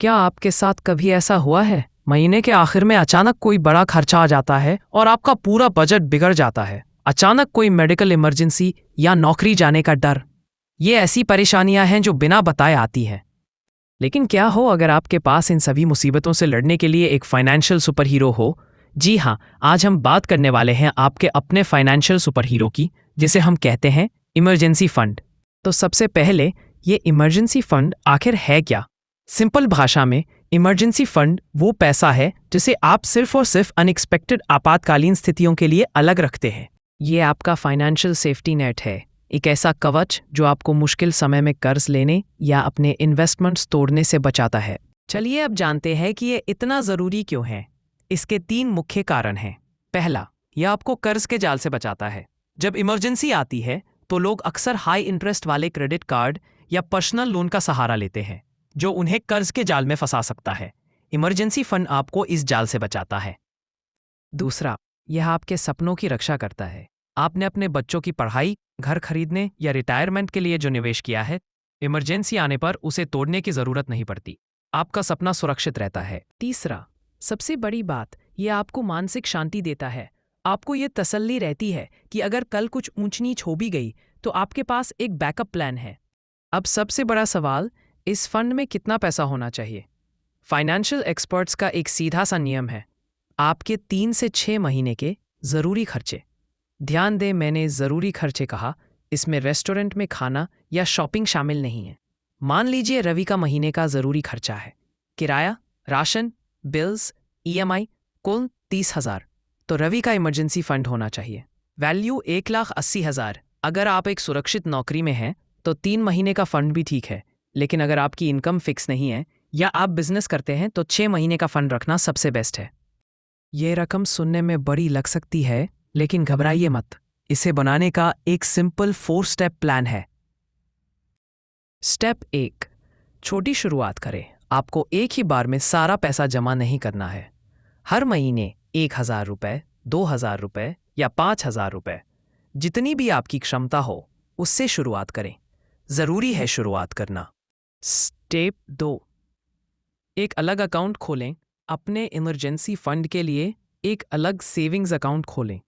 क्या आपके साथ कभी ऐसा हुआ है महीने के आखिर में अचानक कोई बड़ा खर्चा आ जाता है और आपका पूरा बजट बिगड़ जाता है? अचानक कोई मेडिकल इमरजेंसी या नौकरी जाने का डर। ये ऐसी परेशानियां हैं जो बिना बताए आती हैं। लेकिन क्या हो अगर आपके पास इन सभी मुसीबतों से लड़ने के लिए एक फाइनेंशियल सुपर हीरो हो? जी हाँ, आज हम बात करने वाले हैं आपके अपने फाइनेंशियल सुपर हीरो की, जिसे हम कहते हैं इमरजेंसी फंड। तो सबसे पहले, ये इमरजेंसी फंड आखिर है क्या? सिंपल भाषा में, इमरजेंसी फंड वो पैसा है जिसे आप सिर्फ और सिर्फ अनएक्सपेक्टेड आपातकालीन स्थितियों के लिए अलग रखते हैं। ये आपका फाइनेंशियल सेफ्टी नेट है, एक ऐसा कवच जो आपको मुश्किल समय में कर्ज लेने या अपने इन्वेस्टमेंट्स तोड़ने से बचाता है। चलिए अब जानते हैं कि ये इतना ज़रूरी क्यों है। इसके 3 मुख्य कारण हैं। पहला, यह आपको कर्ज के जाल से बचाता है। जब इमरजेंसी आती है तो लोग अक्सर हाई इंटरेस्ट वाले क्रेडिट कार्ड या पर्सनल लोन का सहारा लेते हैं, जो उन्हें कर्ज के जाल में फंसा सकता है। इमरजेंसी फंड आपको इस जाल से बचाता है। दूसरा, यह आपके सपनों की रक्षा करता है। आपने अपने बच्चों की पढ़ाई, घर खरीदने या रिटायरमेंट के लिए जो निवेश किया है, इमरजेंसी आने पर उसे तोड़ने की जरूरत नहीं पड़ती। आपका सपना सुरक्षित रहता है। तीसरा, सबसे बड़ी बात, यह आपको मानसिक शांति देता है। आपको ये तसल्ली रहती है कि अगर कल कुछ ऊंच नीच हो भी गई तो आपके पास एक बैकअप प्लान है। अब सबसे बड़ा सवाल, इस फंड में कितना पैसा होना चाहिए? फाइनेंशियल एक्सपर्ट्स का एक सीधा सा नियम है, आपके 3 से 6 महीने के ज़रूरी खर्चे। ध्यान दें, मैंने ज़रूरी खर्चे कहा, इसमें रेस्टोरेंट में खाना या शॉपिंग शामिल नहीं है। मान लीजिए रवि का महीने का ज़रूरी खर्चा है किराया, राशन, बिल्स, EMI, कुल 30,000, तो रवि का इमरजेंसी फंड होना चाहिए। वैल्यू 1,80,000। अगर आप एक सुरक्षित नौकरी में हैं तो 3 महीने का फंड भी ठीक है, लेकिन अगर आपकी इनकम फिक्स नहीं है या आप बिजनेस करते हैं तो 6 महीने का फंड रखना सबसे बेस्ट है। ये रकम सुनने में बड़ी लग सकती है, लेकिन घबराइए मत। इसे बनाने का एक सिंपल 4 स्टेप प्लान है। स्टेप 1, छोटी शुरुआत करें। आपको एक ही बार में सारा पैसा जमा नहीं करना है। हर महीने 1,000 रुपये, 2,000 रुपये या 5,000 रुपये, जितनी भी आपकी क्षमता हो उससे शुरुआत करें। ज़रूरी है शुरुआत करना। स्टेप 2, एक अलग अकाउंट खोलें। अपने इमरजेंसी फंड के लिए एक अलग सेविंग्स अकाउंट खोलें।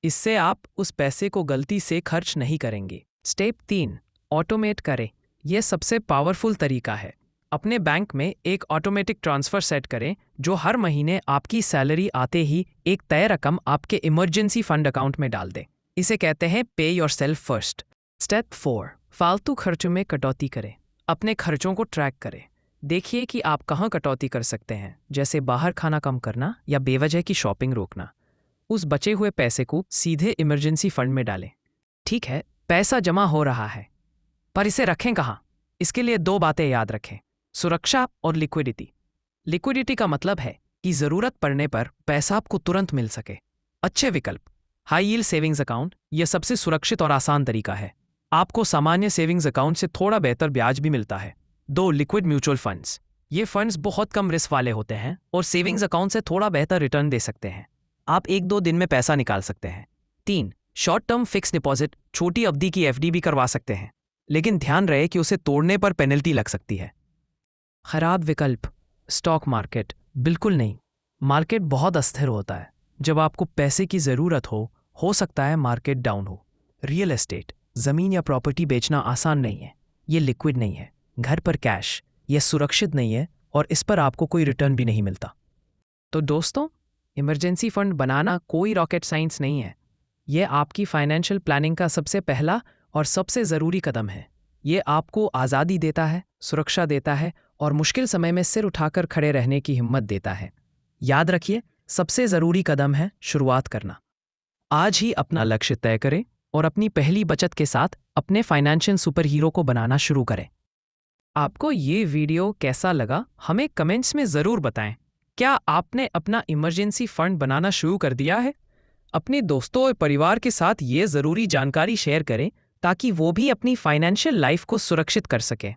इससे आप उस पैसे को गलती से खर्च नहीं करेंगे। स्टेप 3, ऑटोमेट करें। यह सबसे पावरफुल तरीका है। अपने बैंक में एक ऑटोमेटिक ट्रांसफ़र सेट करें जो हर महीने आपकी सैलरी आते ही एक तय रकम आपके इमरजेंसी फंड अकाउंट में डाल दे। इसे कहते हैं पे योरसेल्फ फर्स्ट। स्टेप 4, फालतू खर्चों में कटौती करें। अपने खर्चों को ट्रैक करें। देखिए कि आप कहाँ कटौती कर सकते हैं, जैसे बाहर खाना कम करना या बेवजह की शॉपिंग रोकना। उस बचे हुए पैसे को सीधे इमरजेंसी फंड में डालें। ठीक है, पैसा जमा हो रहा है, पर इसे रखें कहाँ? इसके लिए 2 बातें याद रखें, सुरक्षा और लिक्विडिटी। लिक्विडिटी का मतलब है कि ज़रूरत पड़ने पर पैसा आपको तुरंत मिल सके। अच्छे विकल्प, हाई यील्ड सेविंग्स अकाउंट, यह सबसे सुरक्षित और आसान तरीका है। आपको सामान्य सेविंग्स अकाउंट से थोड़ा बेहतर ब्याज भी मिलता है। 2, लिक्विड म्यूचुअल फंड्स। ये फंड्स बहुत कम रिस्क वाले होते हैं और सेविंग्स अकाउंट से थोड़ा बेहतर रिटर्न दे सकते हैं। आप 1-2 दिन में पैसा निकाल सकते हैं। 3, शॉर्ट टर्म फिक्स डिपॉजिट, छोटी अवधि की FD भी करवा सकते हैं, लेकिन ध्यान रहे कि उसे तोड़ने पर पेनल्टी लग सकती है। खराब विकल्प, स्टॉक मार्केट, बिल्कुल नहीं। मार्केट बहुत अस्थिर होता है। जब आपको पैसे की ज़रूरत हो सकता है मार्केट डाउन हो। रियल एस्टेट, ज़मीन या प्रॉपर्टी बेचना आसान नहीं है। ये लिक्विड नहीं है। घर पर कैश, यह सुरक्षित नहीं है और इस पर आपको कोई रिटर्न भी नहीं मिलता। तो दोस्तों, इमरजेंसी फंड बनाना कोई रॉकेट साइंस नहीं है। यह आपकी फाइनेंशियल प्लानिंग का सबसे पहला और सबसे ज़रूरी कदम है। ये आपको आज़ादी देता है, सुरक्षा देता है और मुश्किल समय में सिर उठाकर खड़े रहने की हिम्मत देता है। याद रखिए, सबसे ज़रूरी कदम है शुरुआत करना। आज ही अपना लक्ष्य तय करें और अपनी पहली बचत के साथ अपने फाइनेंशियल सुपर हीरो को बनाना शुरू करें। आपको ये वीडियो कैसा लगा, हमें कमेंट्स में ज़रूर बताएं। क्या आपने अपना इमरजेंसी फंड बनाना शुरू कर दिया है? अपने दोस्तों और परिवार के साथ ये ज़रूरी जानकारी शेयर करें ताकि वो भी अपनी फाइनेंशियल लाइफ को सुरक्षित कर सकें।